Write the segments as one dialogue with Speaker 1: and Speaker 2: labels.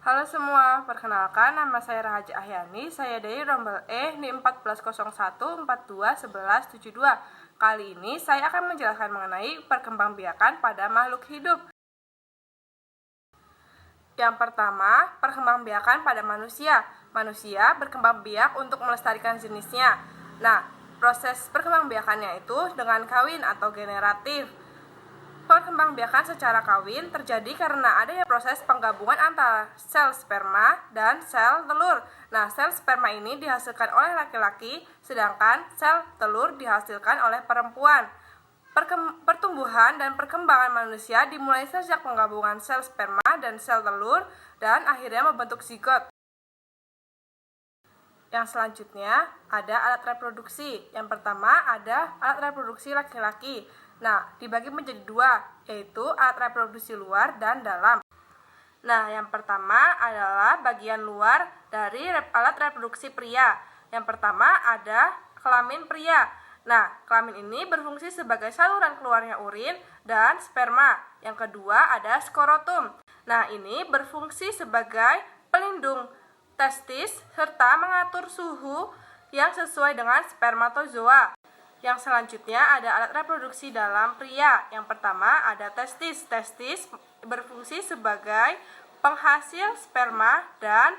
Speaker 1: Halo semua, perkenalkan nama saya Rahaja Ahyani, saya dari rombel E NIM 1401421172. Kali ini saya akan menjelaskan mengenai perkembangbiakan pada makhluk hidup. Yang pertama, perkembangbiakan pada manusia. Manusia berkembang biak untuk melestarikan jenisnya. Nah, proses perkembangbiakannya itu dengan kawin atau generatif. Perkembangbiakan secara kawin terjadi karena adanya proses penggabungan antara sel sperma dan sel telur. Nah, sel sperma ini dihasilkan oleh laki-laki, sedangkan sel telur dihasilkan oleh perempuan. Pertumbuhan dan perkembangan manusia dimulai sejak penggabungan sel sperma dan sel telur dan akhirnya membentuk zigot. Yang selanjutnya ada alat reproduksi. Yang pertama ada alat reproduksi laki-laki. Nah, dibagi menjadi dua, yaitu alat reproduksi luar dan dalam. Nah, yang pertama adalah bagian luar dari alat reproduksi pria. Yang pertama ada kelamin pria. Nah, kelamin ini berfungsi sebagai saluran keluarnya urin dan sperma. Yang kedua ada skrotum. Nah, ini berfungsi sebagai pelindung testis serta mengatur suhu yang sesuai dengan spermatozoa. Yang selanjutnya ada alat reproduksi dalam pria. Yang pertama ada testis. Testis berfungsi sebagai penghasil sperma dan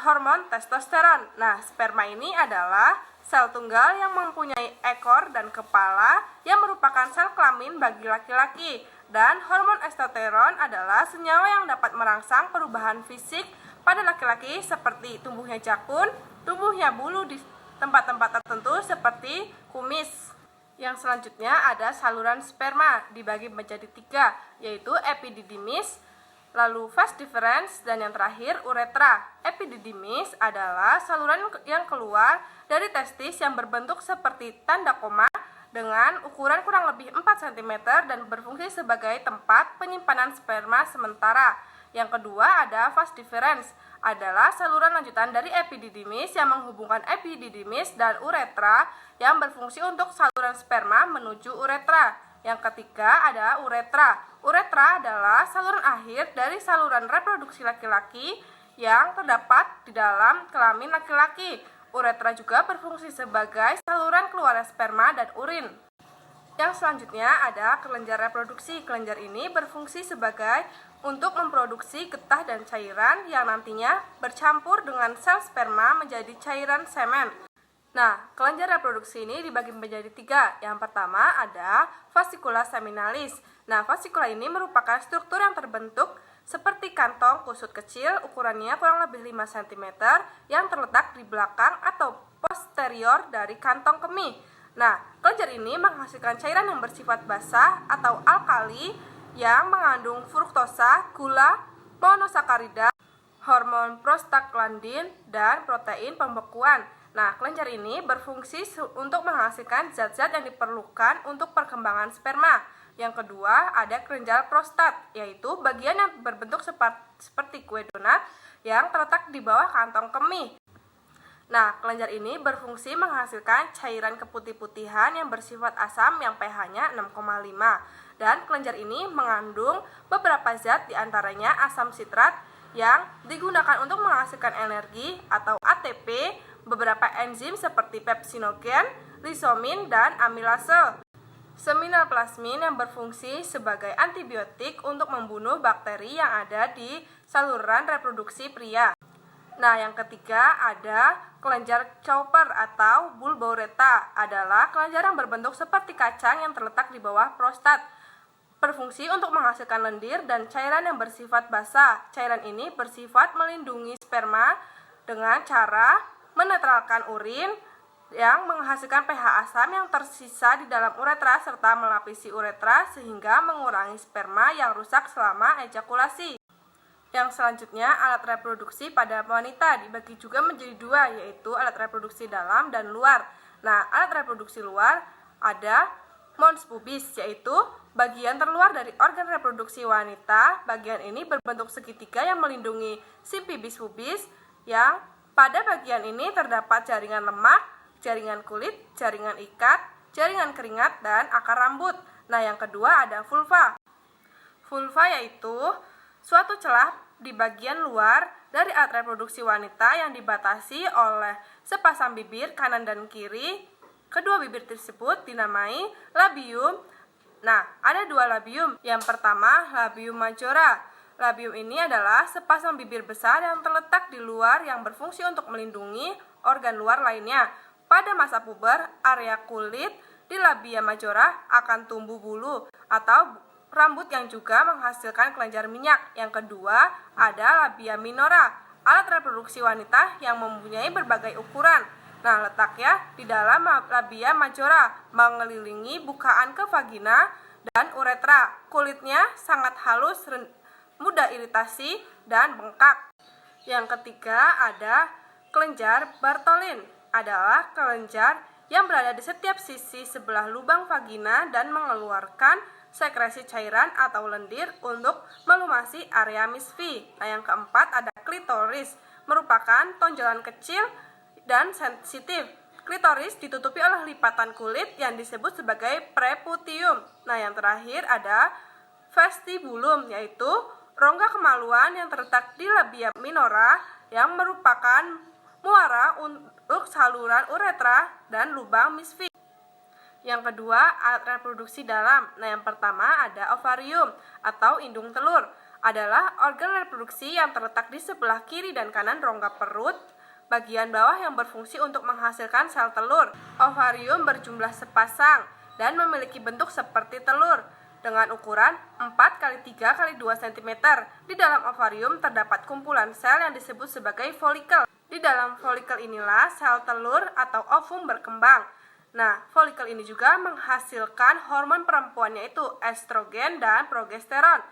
Speaker 1: hormon testosteron. Nah, sperma ini adalah sel tunggal yang mempunyai ekor dan kepala yang merupakan sel kelamin bagi laki-laki. Dan hormon testosteron adalah senyawa yang dapat merangsang perubahan fisik pada laki-laki seperti tumbuhnya jakun, tumbuhnya bulu di tempat-tempat tertentu seperti kumis. Yang selanjutnya ada saluran sperma dibagi menjadi tiga, yaitu epididymis, lalu vas deferens, dan yang terakhir uretra. Epididymis adalah saluran yang keluar dari testis yang berbentuk seperti tanda koma dengan ukuran kurang lebih 4 cm dan berfungsi sebagai tempat penyimpanan sperma sementara. Yang kedua ada vas deferens, adalah saluran lanjutan dari epididymis yang menghubungkan epididymis dan uretra yang berfungsi untuk saluran sperma menuju uretra. Yang ketiga ada uretra. Uretra adalah saluran akhir dari saluran reproduksi laki-laki yang terdapat di dalam kelamin laki-laki. Uretra juga berfungsi sebagai saluran keluar sperma dan urin. Yang selanjutnya ada kelenjar reproduksi. Kelenjar ini berfungsi sebagai untuk memproduksi getah dan cairan yang nantinya bercampur dengan sel sperma menjadi cairan semen. Nah, kelenjar reproduksi ini dibagi menjadi tiga. Yang pertama ada vasikula seminalis. Nah, vasikula ini merupakan struktur yang terbentuk seperti kantong kusut kecil, ukurannya kurang lebih 5 cm yang terletak di belakang atau posterior dari kantong kemih. Nah, kelenjar ini menghasilkan cairan yang bersifat basah atau alkali yang mengandung fruktosa, gula, monosakarida, hormon prostaglandin, dan protein pembekuan. Nah, kelenjar ini berfungsi untuk menghasilkan zat-zat yang diperlukan untuk perkembangan sperma. Yang kedua, ada kelenjar prostat, yaitu bagian yang berbentuk seperti kue donat yang terletak di bawah kantong kemih. Nah, kelenjar ini berfungsi menghasilkan cairan keputih-putihan yang bersifat asam yang pH-nya 6,5. Dan kelenjar ini mengandung beberapa zat diantaranya asam sitrat yang digunakan untuk menghasilkan energi atau ATP, beberapa enzim seperti pepsinogen, lisomin, dan amilase. Seminalplasmin yang berfungsi sebagai antibiotik untuk membunuh bakteri yang ada di saluran reproduksi pria. Nah, yang ketiga ada kelenjar Cowper atau bulboureta, adalah kelenjar yang berbentuk seperti kacang yang terletak di bawah prostat. Berfungsi untuk menghasilkan lendir dan cairan yang bersifat basah. Cairan ini bersifat melindungi sperma dengan cara menetralkan urin yang menghasilkan pH asam yang tersisa di dalam uretra serta melapisi uretra sehingga mengurangi sperma yang rusak selama ejakulasi. Yang selanjutnya alat reproduksi pada wanita dibagi juga menjadi dua, yaitu alat reproduksi dalam dan luar. Nah, alat reproduksi luar ada mons pubis, yaitu bagian terluar dari organ reproduksi wanita. Bagian ini berbentuk segitiga yang melindungi simpibis pubis, yang pada bagian ini terdapat jaringan lemak, jaringan kulit, jaringan ikat, jaringan keringat, dan akar rambut. Nah, yang kedua ada vulva. Vulva yaitu suatu celah di bagian luar dari alat reproduksi wanita yang dibatasi oleh sepasang bibir kanan dan kiri. Kedua bibir tersebut dinamai labium. Nah, ada dua labium. Yang pertama, labium majora. Labium ini adalah sepasang bibir besar yang terletak di luar yang berfungsi untuk melindungi organ luar lainnya. Pada masa puber, area kulit di labia majora akan tumbuh bulu atau rambut yang juga menghasilkan kelenjar minyak. Yang kedua, ada labia minora, alat reproduksi wanita yang mempunyai berbagai ukuran. Nah, letaknya di dalam labia majora, mengelilingi bukaan ke vagina dan uretra. Kulitnya sangat halus, mudah iritasi, dan bengkak. Yang ketiga, ada kelenjar Bartholin, adalah kelenjar yang berada di setiap sisi sebelah lubang vagina dan mengeluarkan sekresi cairan atau lendir untuk melumasi area misfi. Nah, yang keempat ada klitoris, merupakan tonjolan kecil dan sensitif. Klitoris ditutupi oleh lipatan kulit yang disebut sebagai preputium. Nah, yang terakhir ada vestibulum, yaitu rongga kemaluan yang terletak di labia minora yang merupakan muara untuk saluran uretra dan lubang misfi. Yang kedua, alat reproduksi dalam. Nah, yang pertama ada ovarium atau indung telur, adalah organ reproduksi yang terletak di sebelah kiri dan kanan rongga perut, bagian bawah yang berfungsi untuk menghasilkan sel telur. Ovarium berjumlah sepasang dan memiliki bentuk seperti telur dengan ukuran 4x3x2 cm. Di dalam ovarium terdapat kumpulan sel yang disebut sebagai folikel. Di dalam folikel inilah sel telur atau ovum berkembang. Nah, folikel ini juga menghasilkan hormon perempuan yaitu estrogen dan progesteron.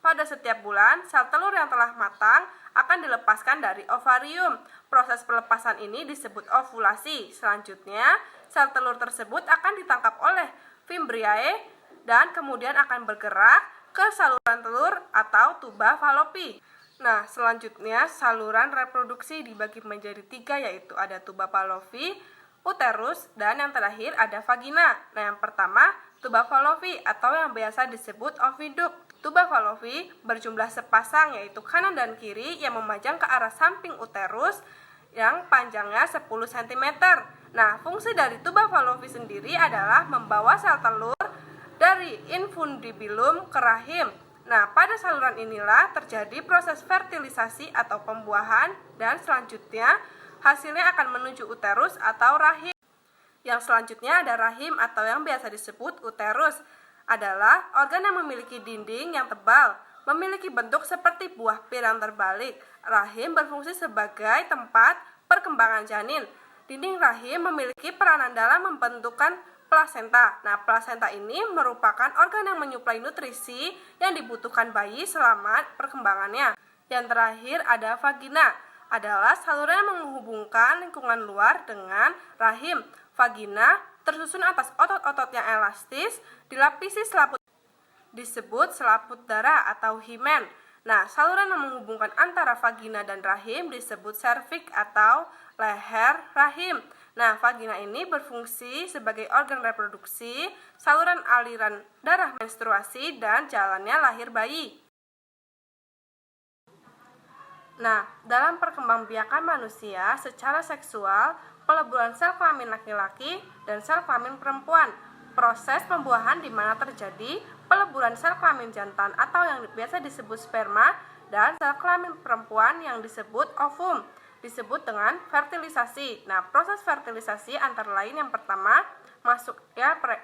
Speaker 1: Pada setiap bulan, sel telur yang telah matang akan dilepaskan dari ovarium. Proses pelepasan ini disebut ovulasi. Selanjutnya, sel telur tersebut akan ditangkap oleh fimbriae dan kemudian akan bergerak ke saluran telur atau tuba falopi. Nah, selanjutnya saluran reproduksi dibagi menjadi 3, yaitu ada tuba falopi, uterus, dan yang terakhir ada vagina. Nah, yang pertama tuba falopi atau yang biasa disebut oviduct. Tuba falopi berjumlah sepasang, yaitu kanan dan kiri, yang memanjang ke arah samping uterus yang panjangnya 10 cm. Nah, fungsi dari tuba falopi sendiri adalah membawa sel telur dari infundibulum ke rahim. Nah, pada saluran inilah terjadi proses fertilisasi atau pembuahan dan selanjutnya hasilnya akan menuju uterus atau rahim. Yang selanjutnya ada rahim atau yang biasa disebut uterus, adalah organ yang memiliki dinding yang tebal, memiliki bentuk seperti buah pir yang terbalik. Rahim berfungsi sebagai tempat perkembangan janin. Dinding rahim memiliki peranan dalam membentukkan plasenta. Nah, plasenta ini merupakan organ yang menyuplai nutrisi yang dibutuhkan bayi selama perkembangannya. Yang terakhir ada vagina, adalah saluran yang menghubungkan lingkungan luar dengan rahim. Vagina tersusun atas otot-otot yang elastis, dilapisi selaput disebut selaput darah atau himen. Nah, saluran yang menghubungkan antara vagina dan rahim disebut serviks atau leher rahim. Nah, vagina ini berfungsi sebagai organ reproduksi, saluran aliran darah menstruasi, dan jalannya lahir bayi. Nah, dalam perkembangbiakan manusia secara seksual, peleburan sel kelamin laki-laki dan sel kelamin perempuan, proses pembuahan di mana terjadi peleburan sel kelamin jantan atau yang biasa disebut sperma dan sel kelamin perempuan yang disebut ovum, disebut dengan fertilisasi. Nah, proses fertilisasi antara lain yang pertama masuk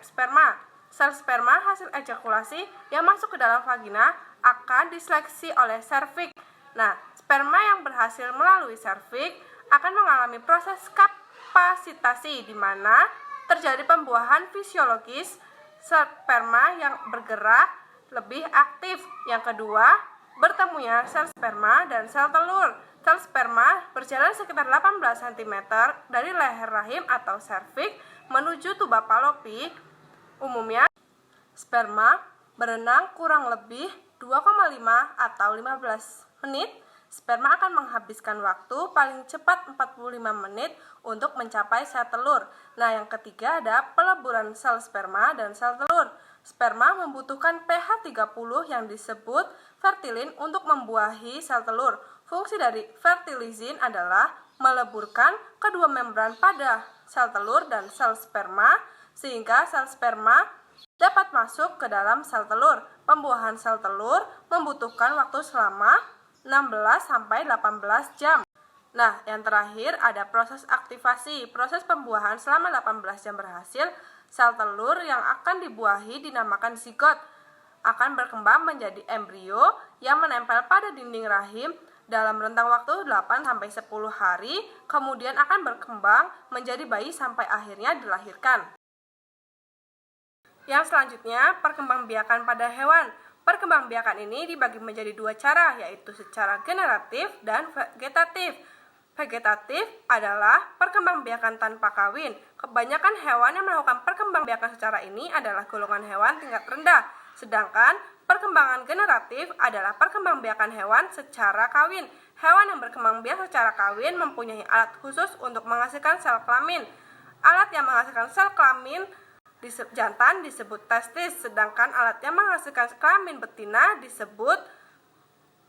Speaker 1: sperma. Sel sperma hasil ejakulasi yang masuk ke dalam vagina akan diseleksi oleh serviks. Nah, sperma yang berhasil melalui serviks akan mengalami proses kapasitasi di mana terjadi pembuahan fisiologis, sperma yang bergerak lebih aktif. Yang kedua, bertemunya sel sperma dan sel telur. Sel sperma berjalan sekitar 18 cm dari leher rahim atau serviks menuju tuba falopi. Umumnya, sperma berenang kurang lebih 2,5 atau 15 menit. Sperma akan menghabiskan waktu paling cepat 45 menit untuk mencapai sel telur. Nah, yang ketiga ada peleburan sel sperma dan sel telur. Sperma membutuhkan pH 30 yang disebut fertilin untuk membuahi sel telur. Fungsi dari fertilizin adalah meleburkan kedua membran pada sel telur dan sel sperma, sehingga sel sperma dapat masuk ke dalam sel telur. Pembuahan sel telur membutuhkan waktu selama 16-18 jam. Nah, yang terakhir ada proses aktivasi. Proses pembuahan selama 18 jam berhasil, sel telur yang akan dibuahi dinamakan zigot, akan berkembang menjadi embrio yang menempel pada dinding rahim dalam rentang waktu 8-10 hari, kemudian akan berkembang menjadi bayi sampai akhirnya dilahirkan. Yang selanjutnya, perkembangbiakan pada hewan. Perkembangbiakan ini dibagi menjadi dua cara, yaitu secara generatif dan vegetatif. Vegetatif adalah perkembangbiakan tanpa kawin. Kebanyakan hewan yang melakukan perkembangbiakan secara ini adalah golongan hewan tingkat rendah. Sedangkan perkembangan generatif adalah perkembangbiakan hewan secara kawin. Hewan yang berkembang biak secara kawin mempunyai alat khusus untuk menghasilkan sel kelamin. Alat yang menghasilkan sel kelamin jantan disebut testis, sedangkan alat yang menghasilkan kelamin betina disebut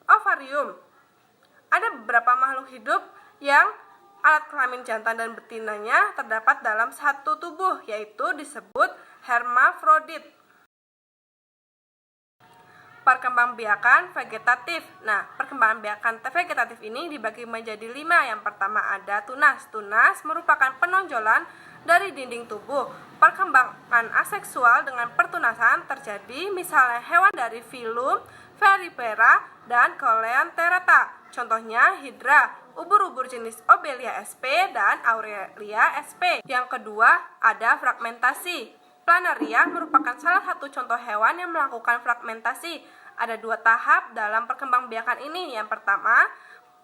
Speaker 1: ovarium. Ada beberapa makhluk hidup yang alat kelamin jantan dan betinanya terdapat dalam satu tubuh, yaitu disebut hermafrodit. Perkembangbiakan vegetatif. Nah, perkembangbiakan vegetatif ini dibagi menjadi 5. Yang pertama ada tunas. Tunas merupakan penonjolan dari dinding tubuh. Perkembangan aseksual dengan pertunasan terjadi misalnya hewan dari filum Veripera dan Coleanterata. Contohnya hidra, ubur-ubur jenis Obelia sp dan Aurelia sp. Yang kedua ada fragmentasi. Planaria merupakan salah satu contoh hewan yang melakukan fragmentasi. Ada 2 tahap dalam perkembangbiakan ini. Yang pertama,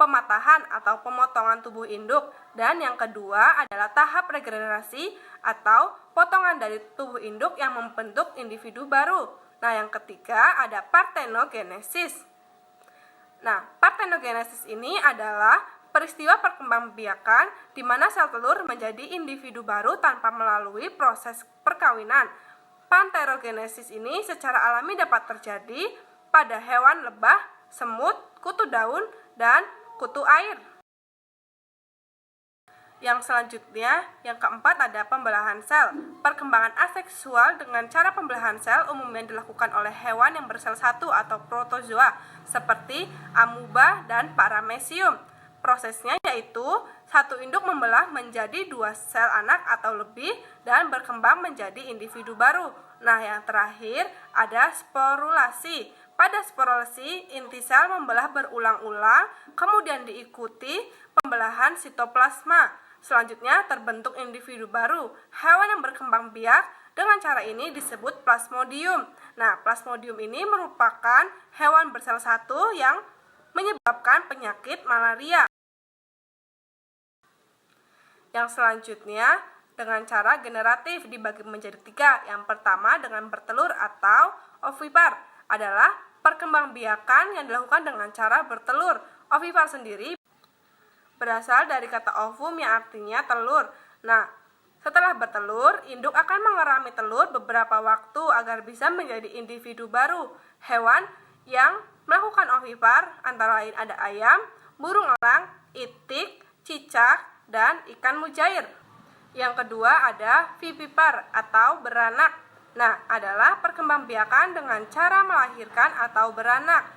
Speaker 1: pematahan atau pemotongan tubuh induk, dan yang kedua adalah tahap regenerasi atau potongan dari tubuh induk yang membentuk individu baru. Nah, yang ketiga ada partenogenesis. Nah, partenogenesis ini adalah peristiwa perkembangbiakan di mana sel telur menjadi individu baru tanpa melalui proses perkawinan. Panterogenesis ini secara alami dapat terjadi pada hewan lebah, semut, kutu daun, dan kutu air. Yang selanjutnya, yang keempat ada pembelahan sel. Perkembangan aseksual dengan cara pembelahan sel umumnya dilakukan oleh hewan yang bersel satu atau protozoa, seperti amuba dan paramecium. Prosesnya yaitu satu induk membelah menjadi 2 sel anak atau lebih dan berkembang menjadi individu baru. Nah, yang terakhir ada sporulasi. Pada sporulasi, inti sel membelah berulang-ulang, kemudian diikuti pembelahan sitoplasma. Selanjutnya terbentuk individu baru. Hewan yang berkembang biak dengan cara ini disebut plasmodium. Nah, plasmodium ini merupakan hewan bersel satu yang menyebabkan penyakit malaria. Yang selanjutnya dengan cara generatif dibagi menjadi 3. Yang pertama dengan bertelur atau ovipar adalah perkembangbiakan yang dilakukan dengan cara bertelur. Ovipar sendiri berasal dari kata ovum yang artinya telur. Nah, setelah bertelur, induk akan mengerami telur beberapa waktu agar bisa menjadi individu baru. Hewan yang melakukan ovipar antara lain ada ayam, burung elang, itik, cicak, dan ikan mujair. Yang kedua ada vivipar atau beranak. Nah, adalah perkembangbiakan dengan cara melahirkan atau beranak.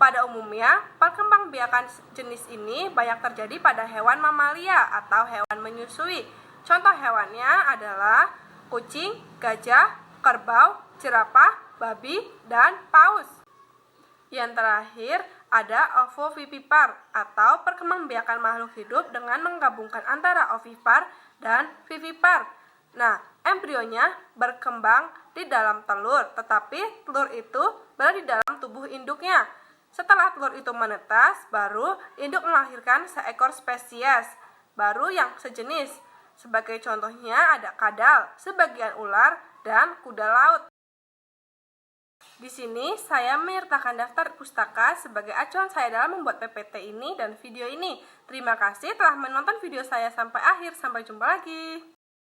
Speaker 1: Pada umumnya, perkembangbiakan jenis ini banyak terjadi pada hewan mamalia atau hewan menyusui. Contoh hewannya adalah kucing, gajah, kerbau, jerapah, babi, dan paus. Yang terakhir ada ovovivipar atau perkembangbiakan makhluk hidup dengan menggabungkan antara ovipar dan vivipar. Nah, embrionya berkembang di dalam telur, tetapi telur itu berada di dalam tubuh induknya. Setelah telur itu menetas, baru induk melahirkan seekor spesies baru yang sejenis. Sebagai contohnya ada kadal, sebagian ular, dan kuda laut. Di sini saya menyertakan daftar pustaka sebagai acuan saya dalam membuat PPT ini dan video ini. Terima kasih telah menonton video saya sampai akhir. Sampai jumpa lagi.